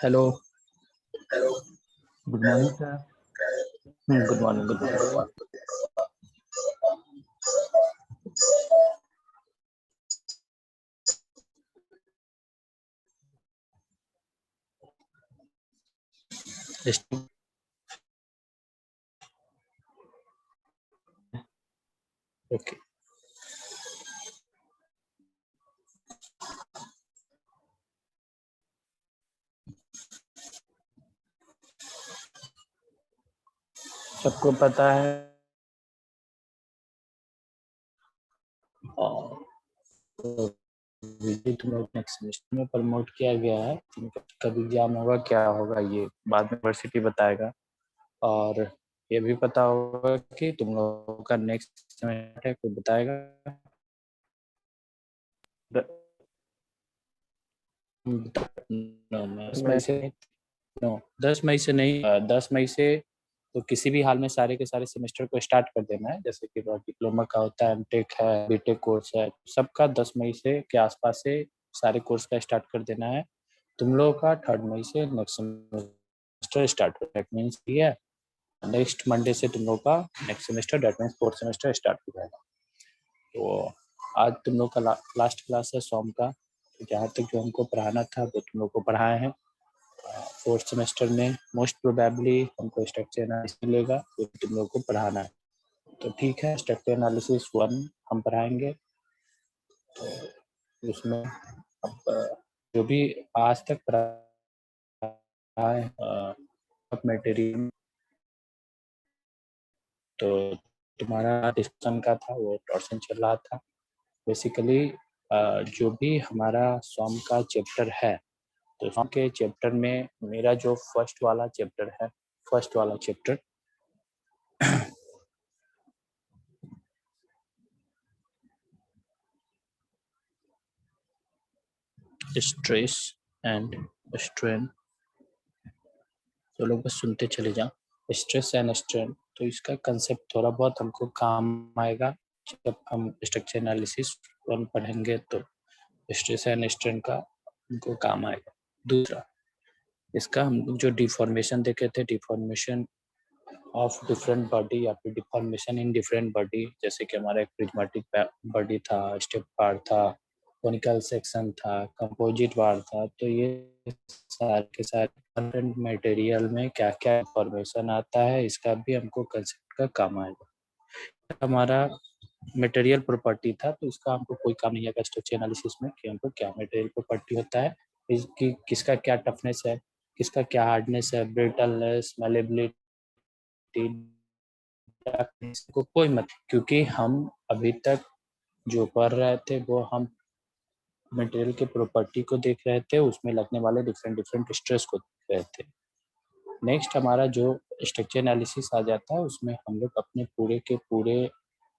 Hello. Good morning sir. Good morning. Good morning. Okay. सबको पता है और तुम लोग नेक्स्ट सेमेस्टर में प्रमोट किया गया है। कब एग्जाम होगा, क्या होगा, ये बाद में यूनिवर्सिटी बताएगा। और ये भी पता होगा कि तुम लोगों का नेक्स्ट सेमेस्टर है, कोई बताएगा। 10 मई से 10 मई से नहीं, 10 मई से तो किसी भी हाल में सारे के सारे सेमेस्टर को स्टार्ट कर देना है। जैसे कि डिप्लोमा का होता है, एमटेक है, बीटेक कोर्स है, सबका 10 मई से के आसपास से सारे कोर्स का स्टार्ट कर देना है। तुम लोगों का 3 मई से नेक्स्ट सेमेस्टर स्टार्ट हो, दैट मीन्स ये नेक्स्ट मंडे से तुम लोग का next semester, that means 4th semester start हो जाएगा। तो आज तुम लोग का लास्ट क्लास है सोम का। तो जहाँ तक जो हमको पढ़ाना था वो तुम लोग को पढ़ाए हैं। 4th सेमेस्टर में मोस्ट प्रोबेबली हमको स्ट्रक्चर एनालिसिस मिलेगा, वो तुम लोग को पढ़ाना है। तो ठीक है, स्ट्रक्चर एनालिसिस 1 हम पढ़ाएंगे। तो उसमें अब जो भी आज तक पढ़ा है मटेरियल, तो तुम्हारा डिस्कशन का था वो टॉर्सन चल रहा था। बेसिकली जो भी हमारा सॉम का चैप्टर है, तो सॉम के चैप्टर में मेरा जो फर्स्ट वाला चैप्टर है, फर्स्ट वाला चैप्टर स्ट्रेस एंड स्ट्रेन। तो लोग बस सुनते चले जाओ, स्ट्रेस एंड स्ट्रेन। तो इसका कंसेप्ट थोड़ा बहुत हमको काम आएगा जब हम स्ट्रक्चर एनालिसिस 1 पढ़ेंगे, तो स्ट्रेस एंड स्ट्रेन का हमको काम आएगा। दूसरा, इसका हम लोग जो डिफॉर्मेशन देखे थे, डिफॉर्मेशन ऑफ डिफरेंट बॉडी या फिर डिफॉर्मेशन इन डिफरेंट बॉडी, जैसे कि हमारा एक प्रिज्मेटिक बॉडी था, स्टेप बार था, कोनिकल सेक्शन था, कंपोजिट बार था। तो ये सारे के सारे डिफरेंट मटेरियल में क्या क्या इंफॉर्मेशन आता है, इसका भी हमको कंसेप्ट का काम आएगा। हमारा मटेरियल प्रॉपर्टी था, तो इसका हमको कोई काम नहीं आएगा स्ट्रक्चर एनालिसिस में कि हमको क्या मटेरियल प्रॉपर्टी होता है, इसकी किसका क्या टफनेस है, किसका क्या हार्डनेस है, ब्रिटलनेस, मैलेबिलिटी को कोई मत, क्योंकि हम अभी तक जो पढ़ रहे थे वो हम मटेरियल के प्रॉपर्टी को देख रहे थे, उसमें लगने वाले डिफरेंट डिफरेंट स्ट्रेस को देख रहे थे। नेक्स्ट हमारा जो स्ट्रक्चर एनालिसिस आ जाता है, उसमें हम लोग अपने पूरे के पूरे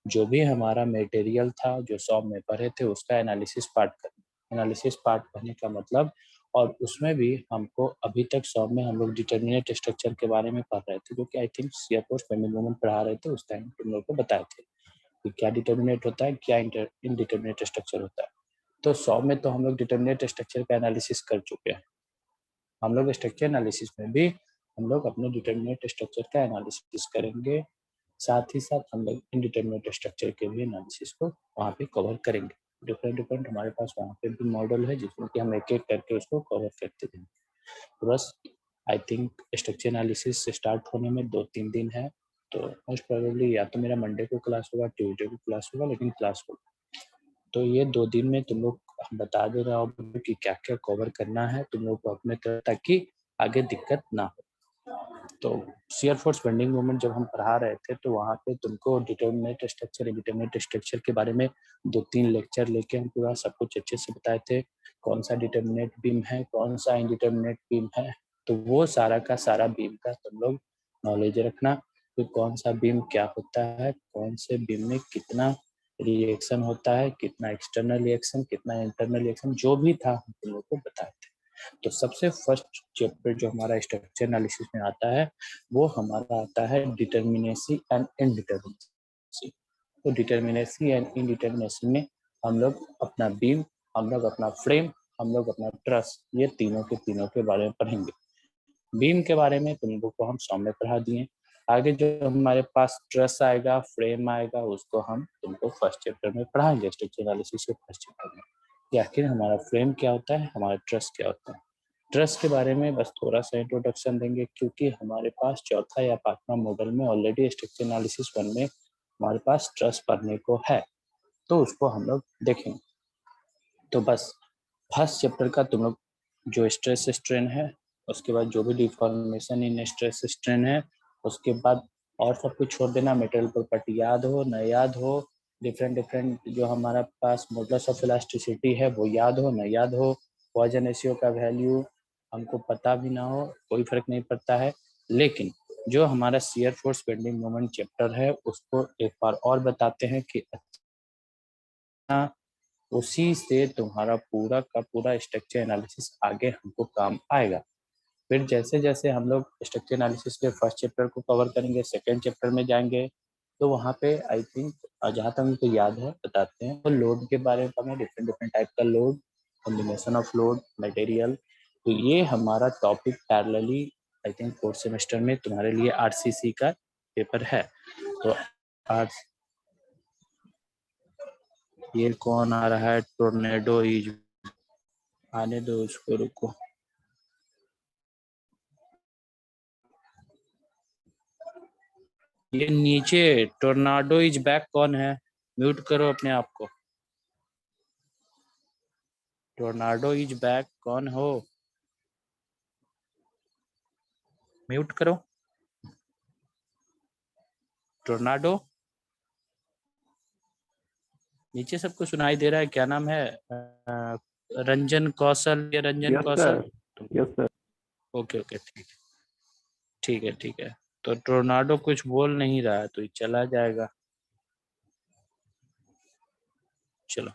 जो भी हमारा मटेरियल था जो सॉम में पढ़े थे उसका एनालिसिस पार्ट करना। एनालिसिस पार्ट करने का मतलब, और उसमें भी हमको अभी तक सॉम में हम लोग डिटर्मिनेट स्ट्रक्चर के बारे में पढ़ रहे थे, जो कि I think CFO spending moment पढ़ा रहे थे उस टाइम, तुम लोग को बताए थे कि क्या डिटर्मिनेट होता है, क्या इनडिटर्मिनेट स्ट्रक्चर होता है। तो सॉम में तो हम लोग डिटर्मिनेट स्ट्रक्चर का एनालिसिस कर चुके हैं। हम लोग स्ट्रक्चर एनालिसिस में भी हम लोग अपने डिटर्मिनेट स्ट्रक्चर का एनालिसिस करेंगे, साथ ही साथ हम लोग इनडिटर्मिनेट स्ट्रक्चर के भी एनालिसिस को वहाँ पे कवर करेंगे। डिफरेंट डिफरेंट हमारे पास वहाँ पे भी मॉडल है जिसमें कि हम एक एक करके उसको कवर करते हैं। तो बस I think structure analysis start होने में 2-3 दिन है, तो मोस्ट प्रोबेबली या तो मेरा मंडे को क्लास होगा, ट्यूजडे को क्लास होगा, लेकिन क्लास होगा। तो ये 2 दिन में तुम लोग बता दे रहा हूँ कि क्या क्या कवर करना है तुम लोग को अपने तरफ, ताकि आगे दिक्कत ना हो। तो शियर फोर्स बेंडिंग मोमेंट जब हम पढ़ा रहे थे, तो वहाँ पे तुमको डिटर्मिनेट स्ट्रक्चर, इंडिटर्मिनेट स्ट्रक्चर के बारे में 2-3 लेक्चर लेके हम पूरा सब कुछ अच्छे से बताए थे। कौन सा डिटर्मिनेट बीम है, कौन सा इंडिटर्मिनेट बीम है, तो वो सारा का सारा बीम का तुम लोग नॉलेज रखना कि कौन सा बीम क्या होता है, कौन से बीम में कितना रिएक्शन होता है, कितना एक्सटर्नल रिएक्शन, कितना इंटरनल रिएक्शन, जो भी था हम तुम लोग को बताए थे। तो सबसे फर्स्ट चैप्टर जो हमारा स्ट्रक्चर एनालिसिस में आता है, वो हमारा आता है डिटर्मिनेसी एंड इनडिटर्मिनेसी। तो डिटर्मिनेसी एंड इनडिटर्मिनेसी में हम लोग अपना बीम, हम लोग अपना फ्रेम हम लोग अपना ट्रस, ये तीनों के बारे में पढ़ेंगे। बीम के बारे में तुम लोग को हम सॉम में पढ़ा दिए। आगे जो हमारे पास ट्रस आएगा, फ्रेम आएगा, उसको हम तुमको फर्स्ट चैप्टर में पढ़ाएंगे, स्ट्रक्चर एनालिसिस के फर्स्ट चैप्टर में कि आखिर हमारा फ्रेम क्या होता है, हमारा ट्रस क्या होता है। ट्रस के बारे में बस थोड़ा सा इंट्रोडक्शन देंगे, क्योंकि हमारे पास चौथा या पांचवा मॉडल में ऑलरेडी स्ट्रक्चर एनालिसिस 1 में हमारे पास ट्रस पढ़ने को है, तो उसको हम लोग देखेंगे। तो बस फर्स्ट चैप्टर का तुम लोग जो स्ट्रेस स्ट्रेन है, उसके बाद जो भी डिफॉर्मेशन इन स्ट्रेस स्ट्रेन है, उसके बाद और सब कुछ छोड़ देना। मेटेरियल प्रॉपर्टी याद हो न याद हो, डिफरेंट जो हमारा पास मॉडुलस ऑफ इलास्टिसिटी है वो याद हो न याद हो, पॉइजन रेशियो का वैल्यू हमको पता भी ना हो, कोई फर्क नहीं पड़ता है। लेकिन जो हमारा shear force bending moment chapter है, उसको एक बार और बताते हैं कि उसी से तुम्हारा पूरा का पूरा स्ट्रक्चर एनालिसिस आगे हमको काम आएगा। फिर जैसे जैसे हम लोग स्ट्रक्चर एनालिसिस के फर्स्ट चैप्टर को कवर करेंगे, सेकेंड चैप्टर में जाएंगे, तो वहाँ पे आई थिंक जहाँ तक मुझे याद है बताते हैं, तो लोड के बारे में हमें डिफरेंट डिफरेंट टाइप का load, combination of load, material, तो ये हमारा topic parallelly I think fourth semester में तुम्हारे लिए आरसीसी का पेपर है। तो आज ये कौन आ रहा है, टोर्नेडो इज, आने दो उसको, रुको। ये नीचे टोर्नाडो इज बैक कौन है, म्यूट करो अपने आप को। टोर्नाडो इज बैक कौन हो, म्यूट करो। टोर्नाडो नीचे सबको सुनाई दे रहा है, क्या नाम है, रंजन कौशल या Ranjan Kaushal. Yes sir. Okay okay, ठीक है ठीक है ठीक है। तो टोर्नाडो कुछ बोल नहीं रहा है तो ये चला जाएगा। चलो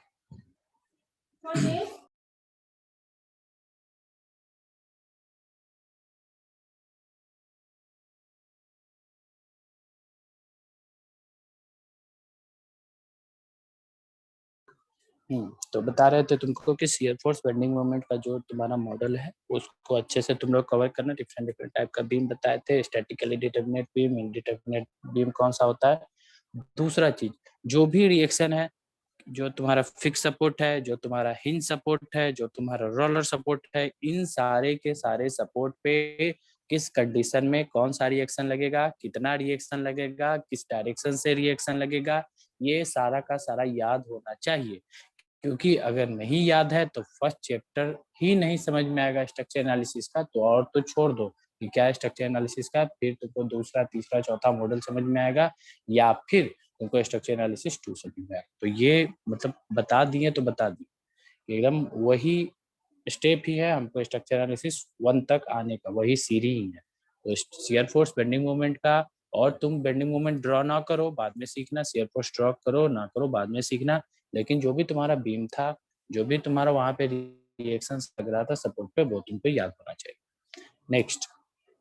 तो बता रहे थे तुमको कि शियर फोर्स बेंडिंग मोमेंट का जो तुम्हारा मॉडल है उसको अच्छे से तुम लोग कवर करना। डिफरेंट डिफरेंट टाइप का बीम बताए थे, statically determinate beam, indeterminate beam कौन सा होता है। दूसरा चीज, जो भी रिएक्शन है, जो तुम्हारा फिक्स सपोर्ट है, जो तुम्हारा हिंज सपोर्ट है, जो तुम्हारा रोलर सपोर्ट है, इन सारे के सारे सपोर्ट पे किस कंडीशन में कौन सा रिएक्शन लगेगा, कितना रिएक्शन लगेगा, किस डायरेक्शन से रिएक्शन लगेगा, ये सारा का सारा याद होना चाहिए। क्योंकि अगर नहीं याद है तो फर्स्ट चैप्टर ही नहीं समझ में आएगा स्ट्रक्चर एनालिसिस का, तो और तो छोड़ दो कि क्या है स्ट्रक्चर एनालिसिस का, फिर तुमको दूसरा तीसरा चौथा मॉडल समझ में आएगा, या फिर तुमको स्ट्रक्चर एनालिसिस 2 समझ में आएगा। तो ये मतलब बता दिए तो बता दिए, एकदम वही स्टेप ही है हमको स्ट्रक्चर एनालिसिस 1 तक आने का, वही सीढ़ी ही है। तो शियर फोर्स बेंडिंग मोमेंट का, और तुम बेंडिंग मोमेंट ड्रॉ ना करो बाद में सीखना, शियर फोर्स ड्रॉ करो ना करो बाद में सीखना, लेकिन जो भी तुम्हारा बीम था, जो भी तुम्हारा वहां पे रिएक्शन लग रहा था सपोर्ट पे, वो तुमको याद होना चाहिए। नेक्स्ट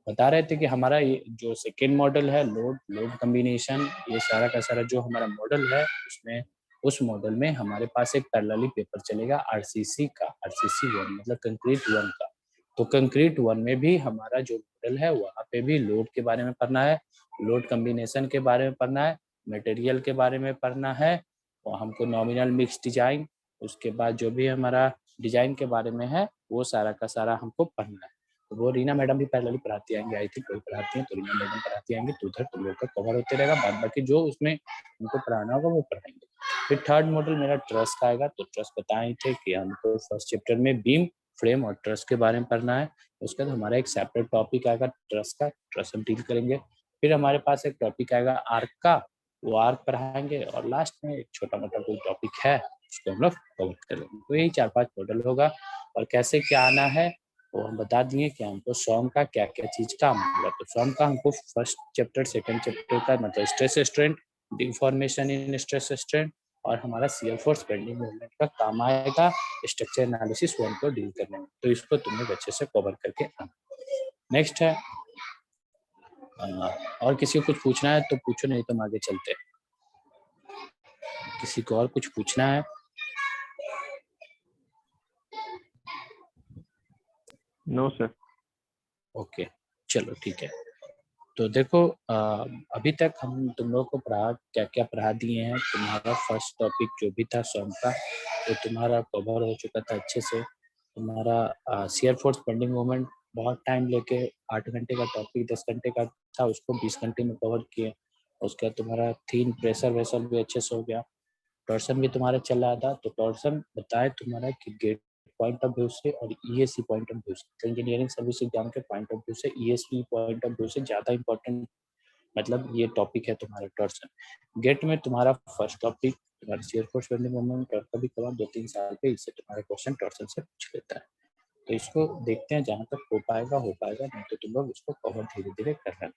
बता रहे थे कि हमारा ये जो सेकेंड मॉडल है, लोड लोड कॉम्बिनेशन, ये सारा का सारा जो हमारा मॉडल है, उसमें उस मॉडल में हमारे पास एक पैरेलली पेपर चलेगा आरसीसी का, आरसीसी 1 मतलब कंक्रीट 1 का। तो कंक्रीट 1 में भी हमारा जो मॉडल है वहाँ पे भी लोड के बारे में पढ़ना है, लोड कॉम्बिनेशन के बारे में पढ़ना है, मटेरियल के बारे में पढ़ना है, और हमको नॉमिनल मिक्स डिजाइन, उसके बाद जो भी हमारा डिजाइन के बारे में है वो सारा का सारा हमको पढ़ना है। तो वो रीना मैडम भी पैरेलली पढ़ाती आएंगे, आई थिंक वही पढ़ाती हैं, तो रीना मैडम पढ़ाती आएंगे, तो उधर तुम लोग का कवर होते रहेगा, बाद बाकी जो उसमें उनको पढ़ाना होगा वो पढ़ाएंगे। फिर थर्ड मॉडल मेरा ट्रस का आएगा। तो ट्रस बताए थे कि हमको फर्स्ट चैप्टर में बीम, फ्रेम और ट्रस के बारे में पढ़ना है। उसके बाद हमारा एक सेपरेट टॉपिक आएगा ट्रस का, ट्रस हम डील करेंगे। फिर हमारे पास एक टॉपिक आएगा आर्क का, वो आर्क पढ़ाएंगे, और लास्ट में एक छोटा मोटा कोई टॉपिक है उसको हम लोग कवर करेंगे। तो यही 4-5 मॉडल होगा, और कैसे क्या आना है वो हम बता दिए कि हमको सॉम का क्या क्या चीज काम होगा। तो सॉम का हमको फर्स्ट चैप्टर सेकंड चैप्टर का मतलब स्ट्रेस स्ट्रेन, डिफॉर्मेशन इन स्ट्रेस स्ट्रेन, और हमारा शियर फोर्स बेंडिंग मोमेंट का काम आएगा स्ट्रक्चर एनालिसिस 1 को डील करने में। तो इसको तुमने अच्छे से कवर करके आना। नेक्स्ट है, और किसी को कुछ पूछना है तो पूछो, नहीं तो हम आगे चलते हैं। किसी को और कुछ पूछना है? No sir. ओके, चलो ठीक है। तो देखो अभी तक हम तुम लोगों को पढ़ा क्या क्या पढ़ा दिए हैं। तुम्हारा फर्स्ट टॉपिक जो भी था सॉन्ग का वो तुम्हारा कवर हो चुका था अच्छे से। तुम्हारा शेयर फोर्स पेंडिंग मोमेंट बहुत टाइम लेके 8 घंटे का टॉपिक 10 घंटे का था, उसको 20 घंटे में कवर किए। उसके बाद तुम्हारा थीन प्रेशर वेसल भी अच्छे से हो गया। टॉर्सन भी तुम्हारा चल रहा था। तो टॉर्सन बताए तुम्हारा कि गेट पॉइंट ऑफ व्यू से और ईएससी पॉइंट ऑफ व्यू से, तो इंजीनियरिंग सर्विस एग्जाम के पॉइंट ऑफ व्यू से ईएससी पॉइंट ऑफ व्यू से ज़्यादा इंपॉर्टेंट मतलब ये टॉपिक है तुम्हारा टॉर्सन। गेट में तुम्हारा फर्स्ट टॉपिक तुम्हारा शेयर फोर्स पेंडिंग मोमेंट और कभी कभार 2-3 साल पे इससे तुम्हारा क्वेश्चन टॉर्सन से पूछ लेता है। तो इसको देखते हैं, जहाँ तक हो पाएगा नहीं तो तुम लोग इसको कवर धीरे धीरे कर रहे हैं।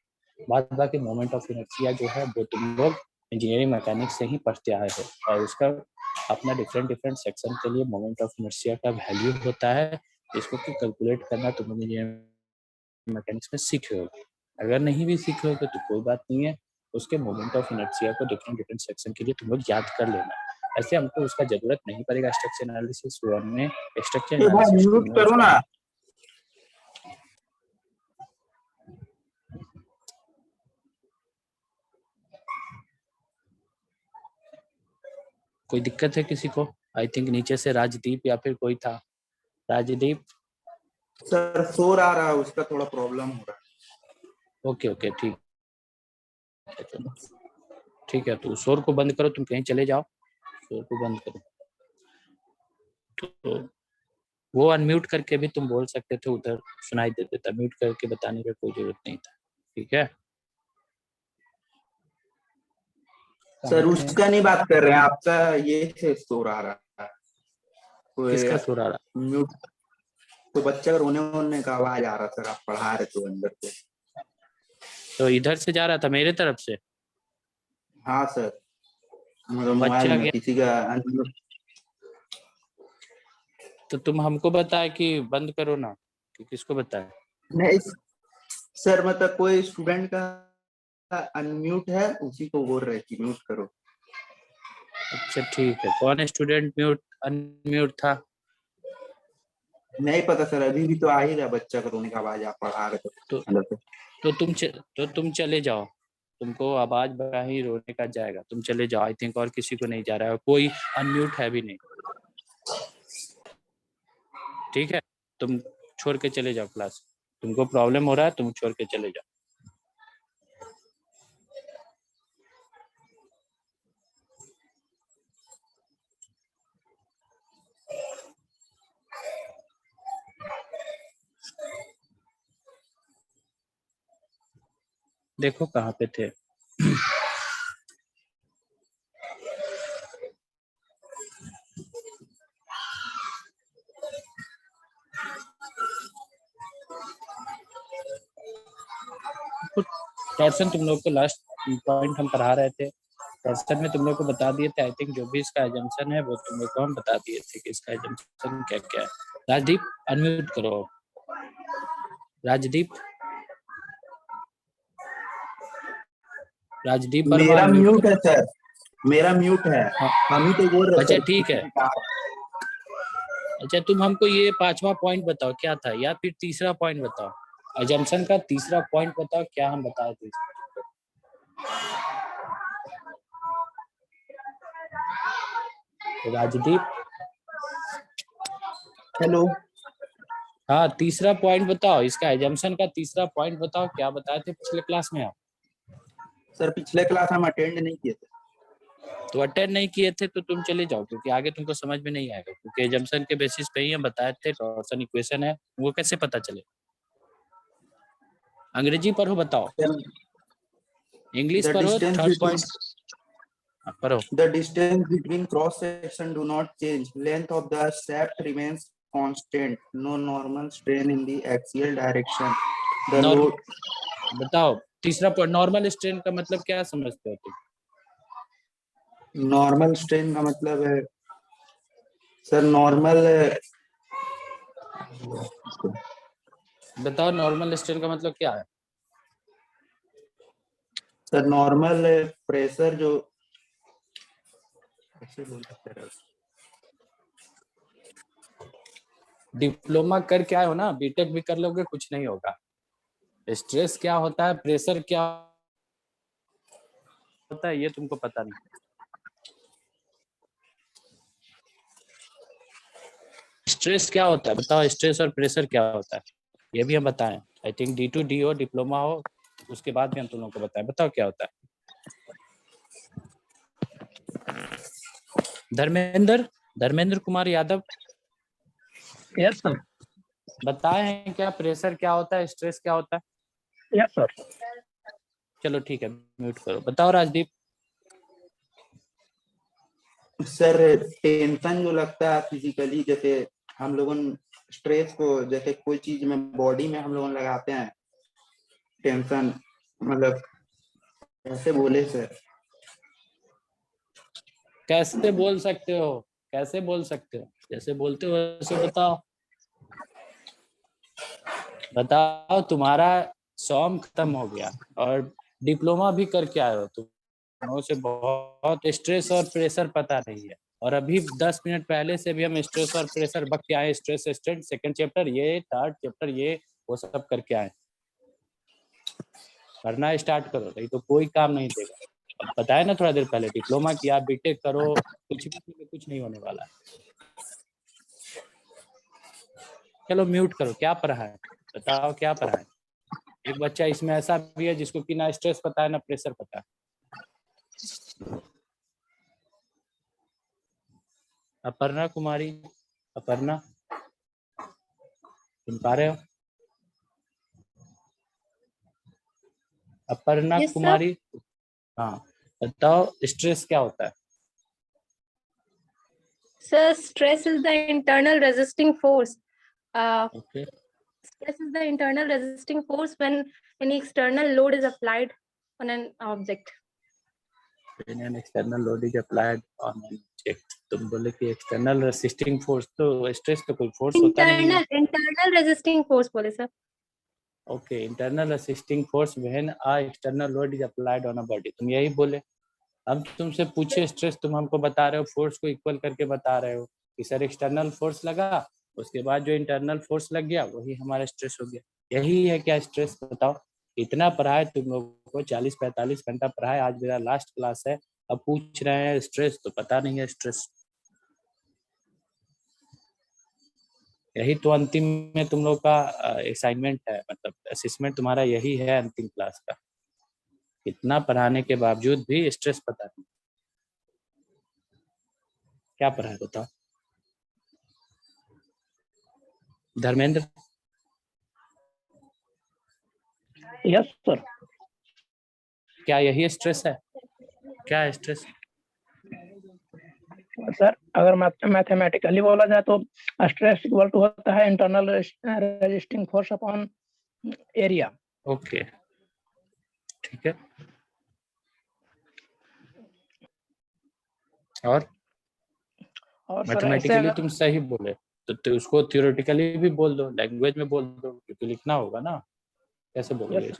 बाद बाकी मोमेंट ऑफ इनर्शिया जो है वो तुम लोग इंजीनियरिंग मैकेनिक्स से ही पढ़ते आए हो और उसका अपना डिफरेंट डिफरेंट सेक्शन के लिए मोमेंट ऑफ इनर्शिया का वैल्यू होता है, इसको कैलकुलेट करना तुम इंजीनियरिंग मैकेनिक्स में सीखे हो। अगर नहीं भी सीखे हो तो कोई बात नहीं है, उसके मोमेंट ऑफ इनर्शिया को डिफरेंट डिफरेंट सेक्शन के लिए तुम लोग याद कर लेना। ऐसे हमको उसका जरूरत नहीं पड़ेगा स्ट्रक्चर एनालिसिस वन में। स्ट्रक्चर एनालिसिस म्यूट करो ना। कोई दिक्कत है किसी को? आई थिंक नीचे से राजदीप या फिर कोई था। राजदीप सर शोर आ रहा है, उसका थोड़ा प्रॉब्लम हो रहा है। ओके ओके ठीक है, चलो ठीक है। तो शोर को बंद करो, तुम कहीं चले जाओ, शोर को बंद करो। तो वो अनम्यूट करके भी तुम बोल सकते थे, उधर सुनाई देते था। म्यूट करके बताने की कोई जरूरत नहीं था, ठीक है। सर उसका नहीं बात कर रहे हैं, आपका ये से शोर आ रहा है। किसका शोर आ रहा? म्यूट तो बच्चा का रोने वोने का आवाज आ रहा सर, आप पढ़ा रहे थे अंदर से। तो इधर से जा रहा था मेरे तरफ से? हाँ सर, मतलब बच्चा मोबाइल में गया किसी का तो तुम हमको बताए कि बंद करो ना, कि किसको बताए? नहीं सर, मतलब कोई स्टूडेंट का अनम्यूट है, उसी को बोल रहे कि म्यूट करो। अच्छा ठीक है, कौन स्टूडेंट म्यूट अनम्यूट था? नहीं पता सर, अभी भी तो आ ही रहा बच्चा का रोने का आवाज, आप पढ़ा रहे थे अंदर से। तो तुम चले जाओ, तुमको आवाज बड़ा ही रोने का जाएगा, तुम चले जाओ। आई थिंक और किसी को नहीं जा रहा है, कोई अनम्यूट है भी नहीं, ठीक है। तुम छोड़ के चले जाओ क्लास, तुमको प्रॉब्लम हो रहा है, तुम छोड़ के चले जाओ। देखो कहाँ पे थे। टॉर्सन तुम लोग को लास्ट पॉइंट हम पढ़ा रहे थे, टॉर्सन में तुम लोग को बता दिए थे। आई थिंक जो भी इसका एजम्पशन है वो तुम लोग को हम बता दिए थे कि इसका एजम्पशन क्या क्या है। राजदीप अनम्यूट करो। राजदीप वर्मा मेरा अनम्यूट म्यूट करो। है सर, मेरा म्यूट है। हाँ हम ही तो बोल रहे अच्छा सर। ठीक है। अच्छा तुम हमको ये 5वां पॉइंट बताओ क्या था, या फिर तीसरा पॉइंट बताओ, एजम्पशन का तीसरा पॉइंट बताओ क्या हम बताए थे। राजदीप हेलो, हाँ तीसरा पॉइंट बताओ, इसका एजम्पशन का तीसरा पॉइंट बताओ, क्या बताए थे पिछले क्लास में आप? सर पिछले क्लास हम अटेंड नहीं किए थे। तो अटेंड नहीं किए थे तो तुम चले जाओ, क्योंकि आगे तुमको समझ में नहीं आएगा, क्योंकि एजम्पशन के बेसिस पे ही हम बताए थे। टॉर्सन इक्वेशन है, वो कैसे पता चले? अंग्रेजी पढ़ो बताओ, इंग्लिश द पढ़ो डिस्टेंस थर्ड पॉइंट पढ़ो। The distance between cross section do not change. Length of the shaft remains constant. No normal strain in the axial direction. The load. बताओ तीसरा पॉइंट, नॉर्मल स्ट्रेन का मतलब क्या समझते हो तुम? नॉर्मल स्ट्रेन का मतलब है सर, नॉर्मल बताओ नॉर्मल स्ट्रेन का मतलब क्या है? सर नॉर्मल प्रेशर जो कैसे बोल सकते हैं, डिप्लोमा करके आए हो ना, बीटेक भी कर लोगे कुछ नहीं होगा। स्ट्रेस क्या होता है, प्रेशर क्या होता है, ये तुमको पता नहीं। स्ट्रेस क्या होता है बताओ, स्ट्रेस और प्रेशर क्या होता है, ये भी हम बताएं। आई थिंक D2D हो, डिप्लोमा हो, उसके बाद भी हम तुम लोगों को बताएं। बताओ क्या होता है। धर्मेंद्र कुमार यादव। Yes sir. बताए हैं क्या, प्रेशर क्या होता है, स्ट्रेस क्या होता है? Yes sir. चलो ठीक है, म्यूट करो। बताओ राजदीप। सर टेंशन जो लगता है फिजिकली, जैसे हम लोगों स्ट्रेस को जैसे कोई चीज में बॉडी में हम लोग लगाते हैं टेंशन, मतलब कैसे बोले सर? कैसे बोल सकते हो, कैसे बोल सकते हो, जैसे बोलते हो वैसे बताओ। बताओ, तुम्हारा सॉम खत्म हो गया और डिप्लोमा भी करके आए हो, तुम से बहुत स्ट्रेस और प्रेशर पता नहीं है, और अभी 10 मिनट पहले से भी हम स्ट्रेस और प्रेशर बक के आए। स्ट्रेस स्टेट सेकंड चैप्टर ये, थर्ड चैप्टर ये, वो सब करके आए। करना स्टार्ट करो, नहीं तो कोई काम नहीं देगा। अब बताया ना थोड़ा देर पहले, डिप्लोमा किया, बीटेक करो, कुछ भी कुछ नहीं होने वाला है। चलो म्यूट करो। क्या पढ़ा है बताओ, क्या पढ़ा है? एक बच्चा इसमें ऐसा भी है जिसको कि ना स्ट्रेस पता है ना प्रेशर पता है। अपर्णा कुमारी, अपर्णा सुन पा रहे हो? Aparna Yes, sir. कुमारी, हाँ बताओ स्ट्रेस क्या होता है? Sir, stress is the internal resisting force. Okay, Stress is the internal resisting force when any external load is applied on an object. when an external load is applied on an object। तुम बोले कि external resisting force, तो stress तो कोई force होता नहीं है। Internal resisting force बोले sir. Okay, internal resisting force when a external load is applied on a body, तुम यही बोले। हम तुमसे पूछे स्ट्रेस, तुम हमको बता रहे हो फोर्स को इक्वल करके बता रहे हो कि सर एक्सटर्नल फोर्स लगा, उसके बाद जो इंटरनल फोर्स लग गया वही हमारा स्ट्रेस हो गया। यही है क्या स्ट्रेस? बताओ। इतना पढ़ाए तुम लोगों को, 40-45 घंटा पढ़ाए, आज मेरा लास्ट क्लास है, अब पूछ रहे हैं स्ट्रेस, तो पता नहीं है स्ट्रेस। यही तो अंतिम में तुम लोग का असाइनमेंट है, मतलब असेसमेंट तुम्हारा यही है अंतिम क्लास का। इतना पढ़ाने के बावजूद भी स्ट्रेस पता नहीं। क्या पढ़ा है बताओ धर्मेंद्र। Yes sir. क्या यही स्ट्रेस है? क्या है स्ट्रेस? सर अगर मैथमेटिकली बोला जाए तो स्ट्रेस इक्वल टू होता है internal resisting force upon area. Okay ठीक है। और मैथमेटिकली तुम सही बोले, तो उसको थियोरेटिकली भी बोल दो, लैंग्वेज में बोल दो, क्योंकि लिखना होगा ना। कैसे बोलोगे?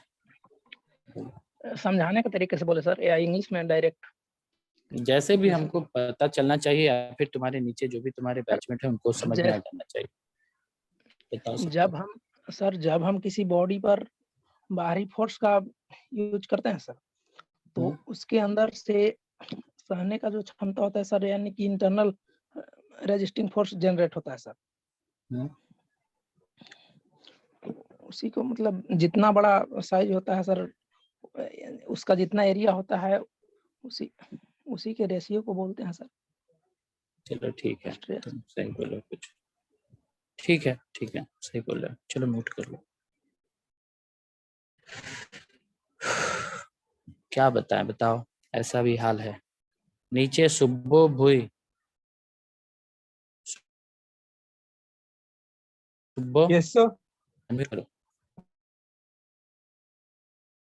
समझाने के तरीके से बोले सर, या इंग्लिश में डायरेक्ट? जैसे भी हमको पता चलना चाहिए, या फिर तुम्हारे नीचे जो भी तुम्हारे बैचमेट है उनको समझ में आ जाना चाहिए। जब हम किसी बॉडी पर बाहरी फोर्स का यूज करते हैं सर, तो उसके अंदर से सहने का जो क्षमता होता है सर, यानी कि इंटरनल रेजिस्टिंग फोर्स जनरेट होता है सर। उसी को मतलब जितना बड़ा साइज होता है सर, उसका जितना एरिया होता है, उसी के रेशियो को बोलते हैं सर। चलो ठीक है, तुम सही बोलो कुछ। ठीक है सही बोल रहे हो। चलो म्यूट कर लो। क्या बताएं, बताओ। ऐसा भी हाल है। नीचे Subbo Bhui, Subbo. Yes sir. Unmute करो।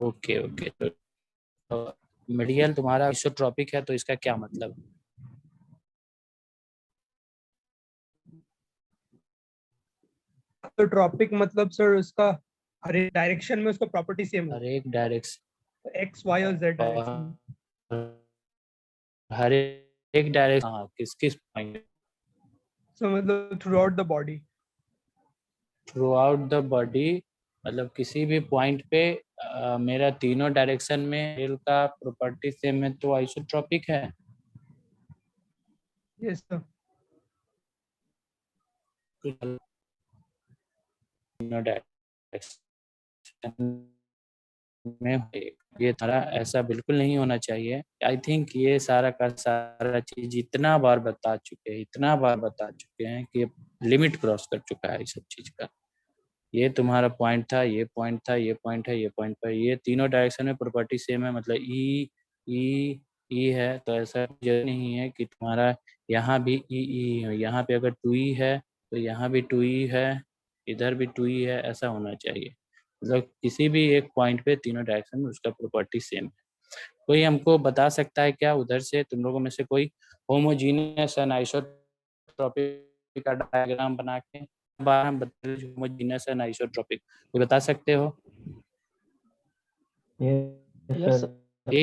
ओके तो मेडियल तुम्हारा आइसोट्रॉपिक है, तो इसका क्या मतलब? आइसोट्रॉपिक मतलब सर उसका हर एक डायरेक्शन में उसका प्रॉपर्टी सेम हो, हर एक डायरेक्शन, एक्स वाई और जेड डायरेक्शन। हर एक डायरेक्शन, हाँ, किस पॉइंट? सो मतलब through out the body. Through out the body, मतलब किसी भी पॉइंट पे मेरा तीनों डायरेक्शन में मटेरियल का प्रॉपर्टी सेम है तो आइसोट्रोपिक है। Yes sir. तीनों डायरेक्शन में ये सारा ऐसा बिल्कुल नहीं होना चाहिए। आई थिंक ये सारा का सारा चीज इतना बार बता चुके हैं कि लिमिट क्रॉस कर चुका है इस सब चीज का। ये तुम्हारा पॉइंट था, ये पॉइंट था, ये पॉइंट है, ये पॉइंट है, ये तीनों डायरेक्शन में प्रॉपर्टी सेम है, मतलब ई है तो ऐसा जरूरी नहीं है कि तुम्हारा यहाँ भी ई है। यहाँ पे अगर 2e है तो यहाँ भी 2e है, इधर भी 2e है, ऐसा होना चाहिए। मतलब किसी भी एक पॉइंट पे तीनों डायरेक्शन में उसका प्रॉपर्टी सेम है। कोई हमको बता सकता है क्या उधर से तुम लोगों में से कोई होमोजीनियस एंड आइसोट्रोपिक का डायग्राम बना के बार हम बता होमोजीनियस एंड आइसोट्रोपिक कोई बता सकते हो? Yes sir.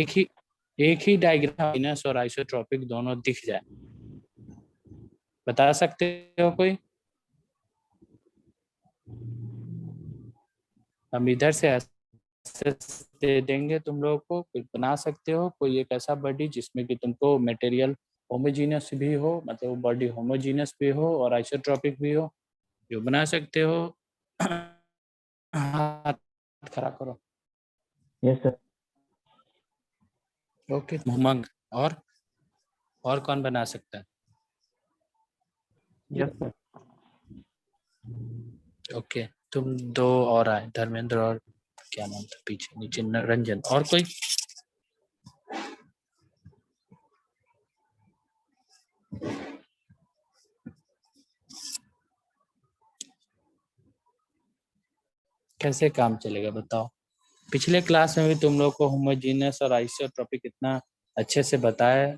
एक ही डायग्राम होमोजीनियस और आइसोट्रोपिक दोनों दिख जाए, बता सकते हो कोई? हम इधर से दे देंगे तुम लोगों को, कोई बना सकते हो कोई एक ऐसा बॉडी जिसमें कि तुमको मटेरियल होमोजीनियस भी हो, मतलब बॉडी होमोजीनियस भी हो और आइसोट्रोपिक भी हो, जो बना सकते हो? हाथ खड़ा करो। Yes sir. ओके उमंग, और कौन बना सकता है? Yes sir. ओके तुम दो और आए, धर्मेंद्र और क्या नाम था पीछे नीचे, रंजन। और कोई? कैसे काम चलेगा बताओ? पिछले क्लास में भी तुम लोग को होमोजीनियस और आइसोट्रोपिक इतना अच्छे से बताया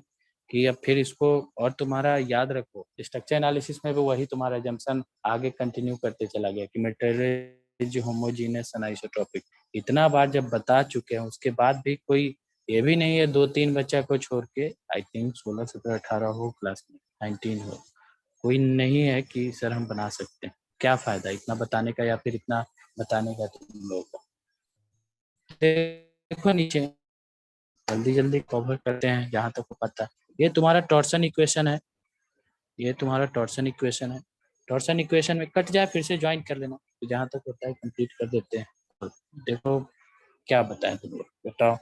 कि अब फिर इसको और तुम्हारा याद रखो। स्ट्रक्चर एनालिसिस में भी वही तुम्हारा एजम्पशन आगे कंटिन्यू करते चला गया कि material is homogeneous and isotropic. इतना बार जब बता चुके हैं उसके बाद भी कोई ये भी नहीं है, 2-3 बच्चा को छोड़ के आई थिंक 16, 17, 18 हो क्लास में, 19 हो, कोई नहीं है कि सर हम बना सकते हैं। क्या फायदा इतना बताने का या फिर इतना बताने का तुम लोगों को? देखो नीचे जल्दी जल्दी कवर करते हैं जहाँ तक पता है। ये तुम्हारा टॉर्सन इक्वेशन है, ये तुम्हारा टॉर्सन इक्वेशन है। टॉर्सन इक्वेशन में कट जाए फिर से ज्वाइन कर लेना, तो जहाँ तक होता है कंप्लीट कर देते हैं। देखो क्या बताएं तुम लोग, बताओ।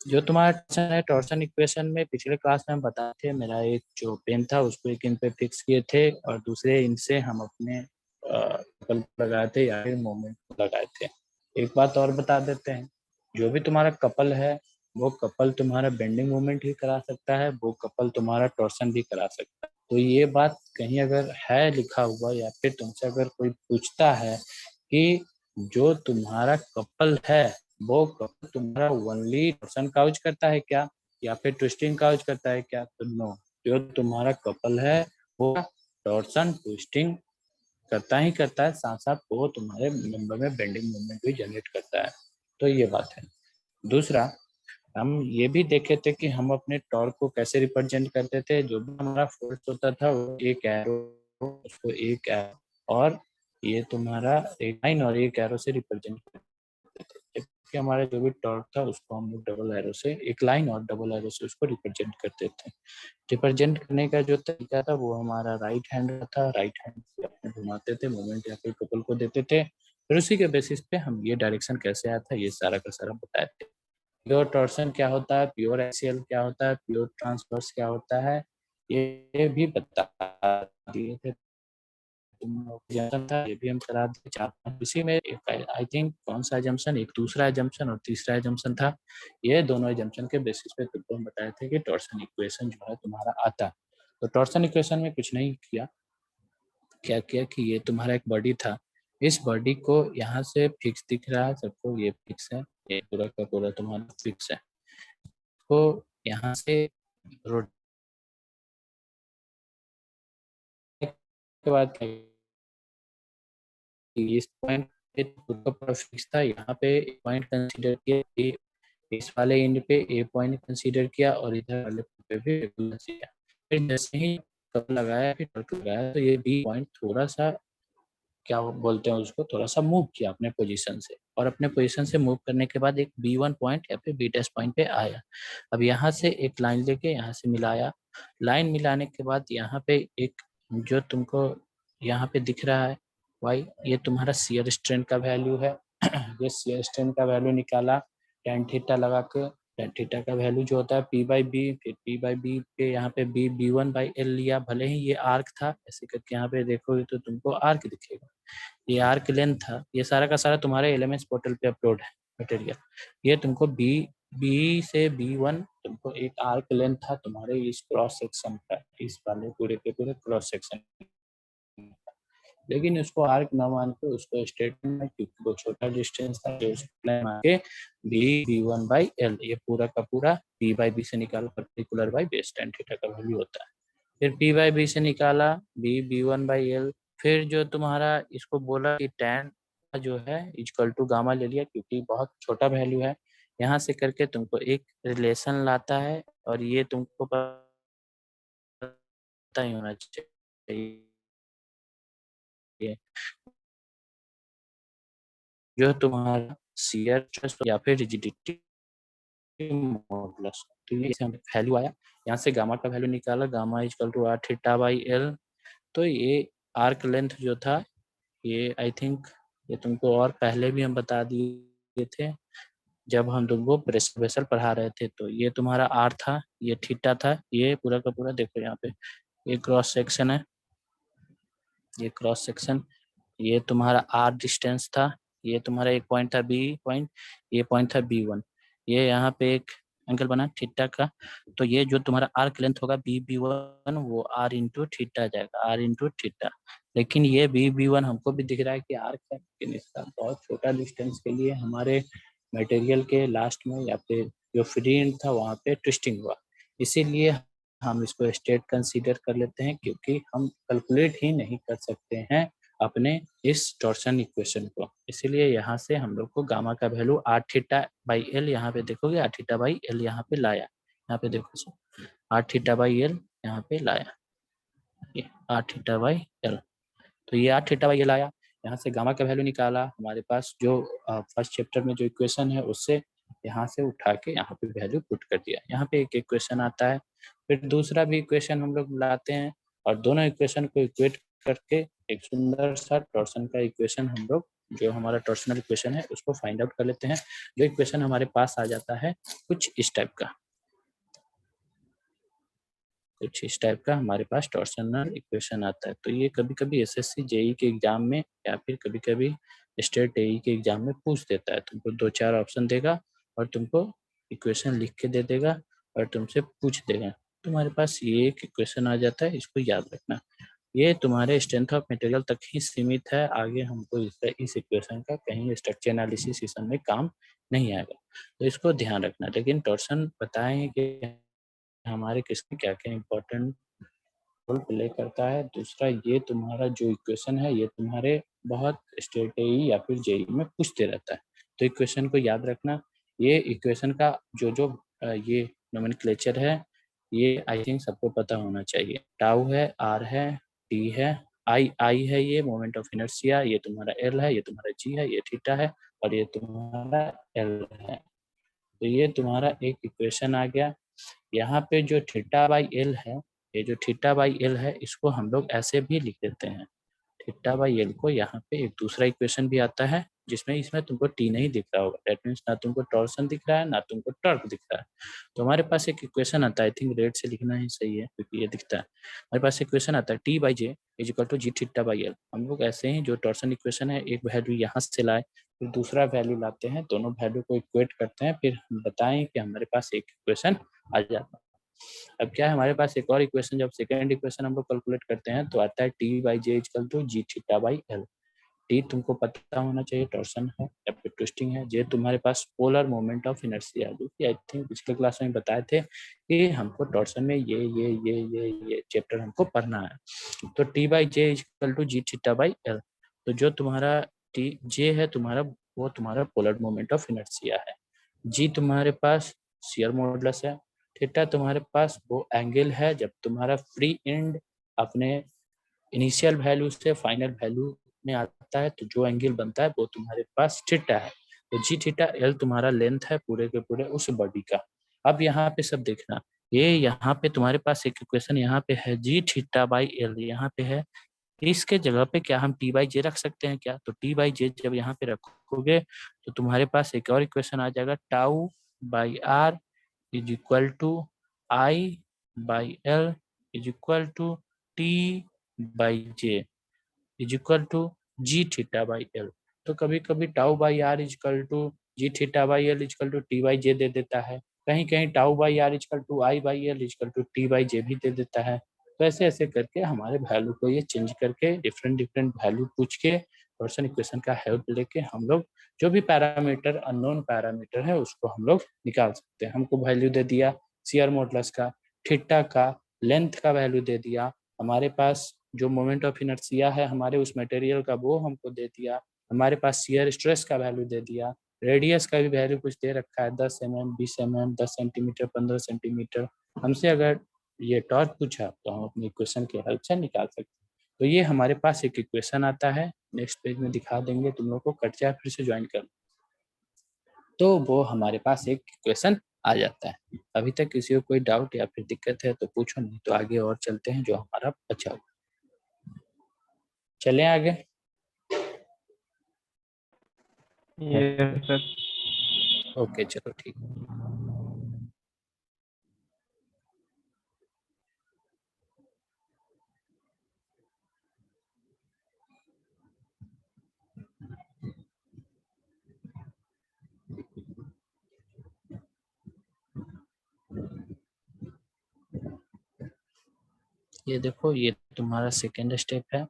जो तुम्हारा टॉर्सन है, टॉर्सन इक्वेशन में पिछले क्लास में हम बताए थे, मेरा एक जो पेन था उसको एक इन पे फिक्स किए थे और दूसरे इनसे हम अपने कपल लगाए थे या फिर मोमेंट लगाए थे। एक बात और बता देते हैं, जो भी तुम्हारा कपल है वो कपल तुम्हारा बेंडिंग मोमेंट ही करा सकता है, वो कपल तुम्हारा टॉर्सन भी करा सकता है। तो ये बात कहीं अगर है लिखा हुआ या फिर तुमसे अगर कोई पूछता है कि जो तुम्हारा कपल है वो कपल तुम्हारा ओनली टॉर्सन काउच करता है क्या या फिर ट्विस्टिंग काउच करता है क्या? तो नो, जो तुम्हारा कपल है वो टॉर्सन ट्विस्टिंग करता ही करता है, साथ साथ वो तुम्हारे मेंबर में बेंडिंग मूवमेंट भी जनरेट करता है। तो ये बात है। दूसरा, हम ये भी देखे थे कि हम अपने टॉर्क को कैसे रिप्रेजेंट करते थे। जो भी हमारा फोर्स होता था वो एक एरो, उसको एक एरो और ये तुम्हारा एक लाइन और एक एरो से रिप्रेजेंट करते थे। जबकि हमारा जो भी टॉर्क था उसको हम लोग डबल एरो से, एक लाइन और डबल एरो से उसको रिप्रेजेंट करते थे। रिप्रेजेंट करने का जो तरीका था वो हमारा राइट हैंड था, राइट हैंड से अपने घुमाते थे, मोमेंट या फिर कपल को देते थे, फिर उसी के बेसिस पे हम ये डायरेक्शन कैसे आया था ये सारा का सारा बताए थे। प्योर टॉर्सन क्या होता है, प्योर एक्सियल क्या होता है, प्योर ट्रांसवर्स क्या होता है, ये भी बता दिए थे तुम लोग। जंक्शन था ये भी हम करा दिए 4-5। इसी में आई थिंक कौन सा एजम्पशन, एक दूसरा एजम्पशन और तीसरा एजम्पशन था। ये दोनों एजम्पशन के बेसिस पे तुमको हम बताए थे कि टॉर्सन इक्वेशन जो है तुम्हारा आता। तो टॉर्सन इक्वेशन में कुछ नहीं किया, क्या किया कि ये तुम्हारा एक बॉडी था, इस बॉडी को यहाँ से फिक्स दिख रहा है सबको, ये फिक्स है, ये पूरा का पूरा तुम्हारा फिक्स है। तो यहाँ से रोटेट के बाद इस पॉइंट पे पूरा पूरा फिक्स था, यहाँ पे पॉइंट कंसीडर किया, इस वाले एंड पे ए पॉइंट कंसीडर किया और इधर वाले पे भी कंसीडर किया। फिर जैसे ही कब लगाया फिर टॉर्क लगाया, तो ये बी पॉइंट थोड़ा सा क्या बोलते हैं उसको, थोड़ा सा मूव किया अपने पोजीशन से, और अपने पोजीशन से मूव करने के बाद एक B1 पॉइंट या फिर B' पॉइंट पे आया। अब यहाँ से एक लाइन लेके यहाँ से मिलाया, लाइन मिलाने के बाद यहाँ पे एक जो तुमको यहाँ पे दिख रहा है भाई, ये तुम्हारा शियर स्ट्रेंथ का वैल्यू है। ये शियर स्ट्रेंथ का वैल्यू निकाला tan थीटा लगा के, tan थीटा का वैल्यू जो होता है P/B, फिर P/B पे यहाँ पे B1/L लिया, भले ही ये आर्क था, ऐसे करके यहाँ पे देखोगे तो तुमको आर्क दिखेगा, ये आर्क लेंथ था। ये सारा का सारा तुम्हारे एलिमेंट्स पोर्टल पे अपलोड है मटेरियल। ये तुमको बी से B1 तुमको एक आर्क लेंथ था तुम्हारे इस क्रॉस सेक्शन का, इस वाले पूरे के पूरे क्रॉस सेक्शन, लेकिन उसको आर्क न मान के उसको स्टेटमेंट में, क्योंकि वो छोटा डिस्टेंस था, जो उसको मान के B1/L, ये पूरा का पूरा P/B से निकाला particular by base tan theta का वैल्यू होता है। फिर P/B से निकाला B1/L, फिर जो तुम्हारा इसको बोला कि tan जो है इक्वल टू गामा ले लिया, क्योंकि बहुत छोटा वैल्यू है। यहाँ से करके तुमको एक रिलेशन लाता है, और ये तुमको पता ही होना चाहिए, जो तुम्हारा शियर स्ट्रेस या फिर रिजिडिटी मॉडुलस, तो ये वैल्यू आया। यहाँ से गामा का वैल्यू निकाला, gamma equal to r θ/L। तो ये आर्क लेंथ जो था, ये आई थिंक ये तुमको और पहले भी हम बता दिए थे जब हम तुमको प्रेशर वेसल पढ़ा रहे थे। तो ये तुम्हारा r था, ये थीटा था, ये पूरा का पूरा देखो यहाँ पे ये क्रॉस सेक्शन है, ये क्रॉस सेक्शन, ये तुम्हारा r डिस्टेंस था, ये तुम्हारा एक पॉइंट था B पॉइंट, ये पॉइंट था B1, ये यहाँ पे एक एंगल बना थीटा का। तो ये जो तुम्हारा आर्क लेंथ होगा B1 वो r इंटू थीटा जाएगा, r इंटू थीटा। लेकिन ये B1 हमको भी दिख रहा है कि आर्क है, लेकिन इसका बहुत छोटा डिस्टेंस के लिए हमारे मटेरियल के लास्ट में या फिर जो फ्री एंड था वहाँ पे ट्विस्टिंग हुआ, इसीलिए हम इसको स्टेट कंसीडर कर लेते हैं, क्योंकि हम कैलकुलेट ही नहीं कर सकते हैं अपने इस टॉर्सन इक्वेशन को। इसीलिए यहाँ से हम लोग को गामा का वैल्यू r θ/L, यहाँ पे देखोगे r θ/L यहाँ पे लाया, यहाँ पे देखो सर r θ/L यहाँ पे लाया, ये r θ/L। तो ये r θ/L आया, यहाँ से गामा का वैल्यू निकाला, हमारे पास जो फर्स्ट चैप्टर में जो इक्वेशन है उससे यहाँ से उठा के यहाँ पे वैल्यू पुट कर दिया। यहाँ पे एक इक्वेशन आता है, फिर दूसरा भी इक्वेशन हम लोग लाते हैं, और दोनों इक्वेशन को इक्वेट करके एक सुंदर सा टॉर्सन का इक्वेशन हम लोग, जो हमारा टॉर्सनल इक्वेशन है उसको फाइंड आउट कर लेते हैं। जो इक्वेशन हमारे पास आ जाता है कुछ इस टाइप का, कुछ इस टाइप का हमारे पास टॉर्सनल इक्वेशन आता है। तो ये कभी कभी एसएससी जेई के एग्जाम में या फिर कभी कभी स्टेट एई के एग्जाम में पूछ देता है, तुमको 2-4 ऑप्शन देगा और तुमको इक्वेशन लिख के दे देगा और तुमसे पूछ देगा। तुम्हारे पास ये एक इक्वेशन आ जाता है, इसको याद रखना। ये तुम्हारे स्ट्रेंथ ऑफ मटेरियल तक ही सीमित है, आगे हमको इस इक्वेशन का कहीं स्ट्रक्चर एनालिसिस सेशन में काम नहीं आएगा, तो इसको ध्यान रखना। लेकिन टॉर्सन बताएं कि हमारे किसमें क्या क्या इम्पोर्टेंट रोल प्ले करता है। दूसरा, ये तुम्हारा जो इक्वेशन है ये तुम्हारे बहुत स्टेट एई या फिर जेई में पूछते रहता है, तो इक्वेशन को याद रखना। ये इक्वेशन का जो ये नोमेनक्लेचर है ये आई थिंक सबको पता होना चाहिए। टाउ है, आर है, टी है, आई है, ये मोमेंट ऑफ इनर्शिया, ये तुम्हारा एल है, ये तुम्हारा जी है, ये थीटा है और ये तुम्हारा एल है। तो ये तुम्हारा एक इक्वेशन आ गया। यहाँ पे जो θ/L है, ये जो θ/L है इसको हम लोग ऐसे भी लिख देते हैं। θ/L को यहाँ पे एक दूसरा इक्वेशन भी आता है जिसमें इसमें तुमको टी नहीं दिख रहा होगा, दैट मीन्स ना तुमको टॉर्सन दिख रहा है ना तुमको टॉर्क दिख रहा है। तो हमारे पास एक इक्वेशन आता है, आई थिंक रेड से लिखना ही सही है क्योंकि ये दिखता है। हमारे पास इक्वेशन आता है T/J = Gθ/L। हम लोग ऐसे ही जो टॉर्सन इक्वेशन है एक वैल्यू यहाँ से लाए, फिर दूसरा वैल्यू लाते हैं, दोनों वैल्यू को इक्वेट करते हैं, फिर हम बताएं कि हमारे पास एक इक्वेशन आ जाता है। अब क्या है, हमारे पास एक और इक्वेशन, जब सेकेंड इक्वेशन हम लोग कैलकुलेट करते हैं तो आता है T/J = Gθ/L। टी तुमको पता होना चाहिए टॉर्सन है या फिर ट्विस्टिंग है, जे तुम्हारे पास पोलर मोमेंट ऑफ इनर्शिया, जो कि आई थिंक पिछले क्लास में बताए थे कि हमको टॉर्सन में ये चैप्टर हमको पढ़ना है। तो T/J = Gθ/L। तो जो तुम्हारा टी जे है तुम्हारा, वो तुम्हारा पोलर मोमेंट ऑफ इनर्शिया है, जी तुम्हारे पास शियर मॉडुलस है, थीटा तुम्हारे पास वो एंगल है जब तुम्हारा फ्री एंड अपने इनिशियल वैल्यू से फाइनल वैल्यू में आता है, तो जो एंगल बनता है वो तुम्हारे पास थीटा है। तो जी थीटा एल तुम्हारा लेंथ है पूरे के पूरे उस बॉडी का। अब यहाँ पे सब देखना, ये यहाँ पे तुम्हारे पास एक इक्वेशन यहाँ पे है जी थीटा बाई एल, यहाँ पे है। इसके जगह पे क्या हम टी बाई जे रख सकते हैं क्या? तो टी बाई जे जब यहाँ पे रखोगे तो तुम्हारे पास एक और इक्वेशन आ जाएगा, tau by R is equal to I by L is equal to T by J is equal to G theta by L. तो कभी कभी tau by R is equal to G theta by L is equal to T by J दे देता है, कहीं कहीं tau by R is equal to I by L is equal to T by J भी दे देता है। तो ऐसे ऐसे करके हमारे वैल्यू को ये चेंज करके डिफरेंट डिफरेंट वैल्यू पूछ के टॉर्सन इक्वेशन का हेल्प लेके हम लोग जो भी पैरामीटर अननोन पैरामीटर है उसको हम लोग निकाल सकते हैं। हमको वैल्यू दे दिया शियर मॉडुलस का, थीटा का, लेंथ का वैल्यू दे दिया, हमारे पास जो मोमेंट ऑफ इनर्शिया है हमारे उस मटेरियल का वो हमको दे दिया, हमारे पास शियर स्ट्रेस का वैल्यू दे दिया, रेडियस का भी वैल्यू कुछ दे रखा है 10 mm 20 mm 10 सेंटीमीटर 15 सेंटीमीटर। हमसे अगर ये टॉर्क पूछा तो हम अपनी इक्वेशन के हेल्प से निकाल सकते हैं। तो ये हमारे पास एक इक्वेशन आता है, नेक्स्ट पेज में दिखा देंगे तुम लोग को, कट जाए फिर से ज्वाइन कर, तो वो हमारे पास एक इक्वेशन आ जाता है। अभी तक किसी को कोई डाउट या फिर दिक्कत है तो पूछो, नहीं तो आगे और चलते हैं जो हमारा बचा हुआ। चलें आगे। Yes sir. ओके चलो ठीक। ये देखो ये तुम्हारा सेकेंड स्टेप है,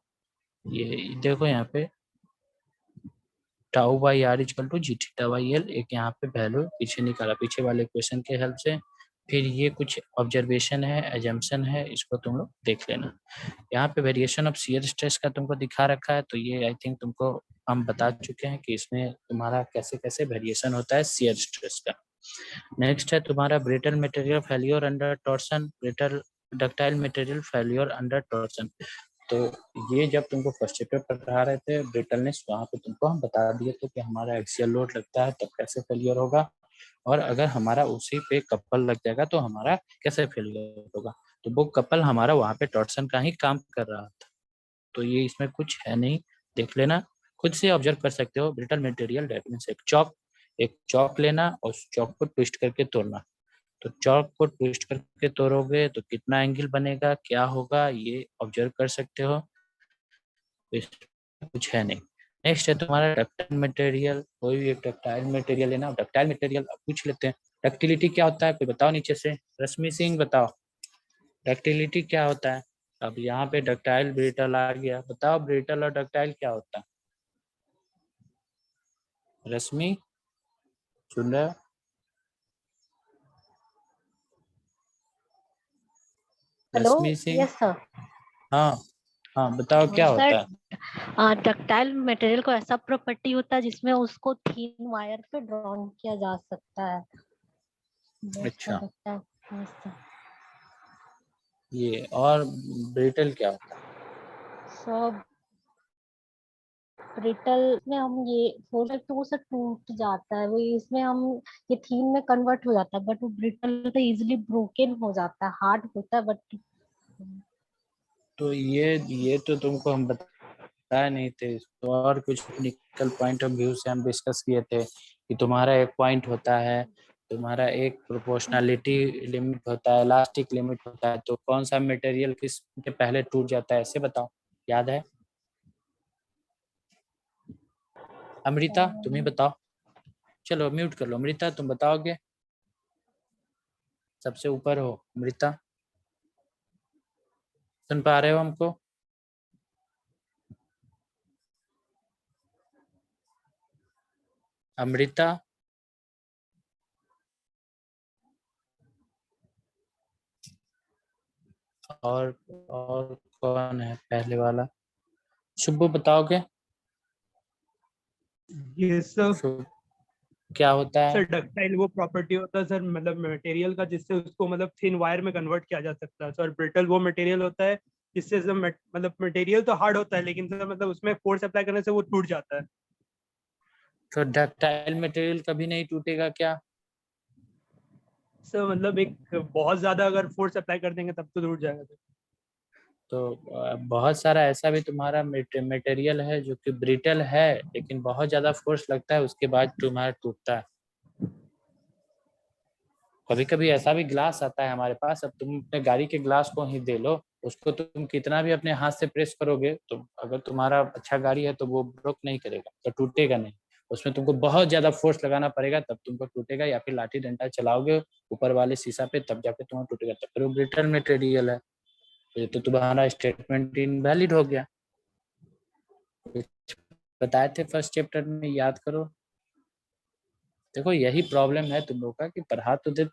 ये देखो यहाँ पे tau by R equal to G theta by L, एक यहाँ पे वैल्यू पीछे निकाला पीछे वाले क्वेश्चन के हेल्प से। फिर ये कुछ ऑब्जर्वेशन है, एजम्पशन है, इसको तुम लोग देख लेना। यहाँ पे वेरिएशन ऑफ शियर स्ट्रेस का तुमको दिखा रखा है, तो ये आई थिंक तुमको हम बता चुके हैं कि इसमें तुम्हारा कैसे कैसे वेरिएशन होता है शियर स्ट्रेस का। नेक्स्ट है तुम्हारा brittle material failure under torsion, brittle ductile material failure under torsion. तो ये जब तुमको फर्स्ट चैप्टर पढ़ा रहे थे ब्रिटलनेस, वहाँ पे तुमको हम बता दिए थे कि हमारा एक्सियल लोड लगता है तब कैसे फेलियर होगा, और अगर हमारा उसी पे कपल लग जाएगा तो हमारा कैसे फेलियर होगा। तो वो कपल हमारा वहाँ पे टॉर्सन का ही काम कर रहा था, तो ये इसमें कुछ है नहीं, देख लेना खुद से ऑब्जर्व कर सकते हो। ब्रिटल मटेरियल डेट मींस एक चौक लेना और उस चौक को ट्विस्ट करके तोड़ना। तो चौक को ट्विस्ट करके तोड़ोगे तो कितना एंगल बनेगा, क्या होगा, ये ऑब्जर्व कर सकते हो, कुछ है नहीं। नेक्स्ट है तुम्हारा डक्टाइल मटेरियल, कोई भी एक डक्टाइल मटेरियल है ना, डक्टाइल मटेरियल पूछ लेते हैं। डक्टिलिटी क्या होता है, कोई बताओ नीचे से, रश्मि सिंह बताओ डक्टिलिटी क्या होता है। अब यहाँ पे डक्टाइल ब्रिटल आ गया, बताओ ब्रिटल और डक्टाइल क्या होता है। रश्मि सुन रहे हो? Hello Rashmi Singh, yes sir. हाँ हाँ बताओ क्या होता है। डक्टाइल मटेरियल को ऐसा प्रॉपर्टी होता है जिसमें उसको थीन वायर पे ड्रॉन किया जा सकता है। अच्छा yes, sir. ये और ब्रिटल क्या होता है। सब ब्रिटल में हम ये फोल्ड तो वो सब टूट जाता है, वो इसमें हम ये थीन में कन्वर्ट हो जाता है, बट वो ब्रिटल तो इजीली ब्रोकन हो जाता है, हार्ड होता है बट। तो ये तो तुमको हम बताए नहीं थे, तो और कुछ टेक्निकल पॉइंट ऑफ व्यू से हम डिस्कस किए थे कि तुम्हारा एक पॉइंट होता है, तुम्हारा एक प्रोपोर्शनलिटी लिमिट होता है, इलास्टिक लिमिट होता है, तो कौन सा मटेरियल किस के पहले टूट जाता है ऐसे बताओ, याद है। अमृता तुम ही बताओ, चलो म्यूट कर लो, अमृता तुम बताओगे, सबसे ऊपर हो अमृता, सुन पा रहे हो हमको। अमृता और कौन है पहले वाला, शुभ बताओगे। Yes sir. शुभ क्या होता है। सर डक्टाइल वो प्रॉपर्टी होता है सर, मतलब मटेरियल का जिससे उसको मतलब थिन वायर में कन्वर्ट किया जा सकता है सर। ब्रिटल वो मटेरियल होता है जिससे मतलब मटेरियल तो हार्ड होता है, लेकिन सर मतलब उसमें फोर्स अप्लाई करने से वो टूट जाता है। तो डक्टाइल मटेरियल कभी नहीं टूटेगा क्या? सर मतलब एक बहुत ज्यादा अगर फोर्स अप्लाई कर देंगे तब तो टूट जाएगा सर। तो बहुत सारा ऐसा भी तुम्हारा मटेरियल है जो कि ब्रिटल है, लेकिन बहुत ज्यादा फोर्स लगता है उसके बाद तुम्हारा टूटता है। कभी कभी ऐसा भी ग्लास आता है हमारे पास। अब तुम अपने गाड़ी के ग्लास को ही दे लो, उसको तुम कितना भी अपने हाथ से प्रेस करोगे, तो अगर तुम्हारा अच्छा गाड़ी है तो वो ब्रोक नहीं करेगा, तो टूटेगा नहीं। उसमें तुमको बहुत ज्यादा फोर्स लगाना पड़ेगा तब तुमको टूटेगा, या फिर लाठी डंडा चलाओगे ऊपर वाले शीशा पे तब जाके तुम्हारा टूटेगा, तब फिर वो ब्रिटल मटेरियल है। ये तो तुम्हारा स्टेटमेंट इनवैलिड हो गया। कुछ बताए थे फर्स्ट चैप्टर में, याद करो। देखो यही प्रॉब्लम है तुम लोग का कि पढ़ा तो देते हैं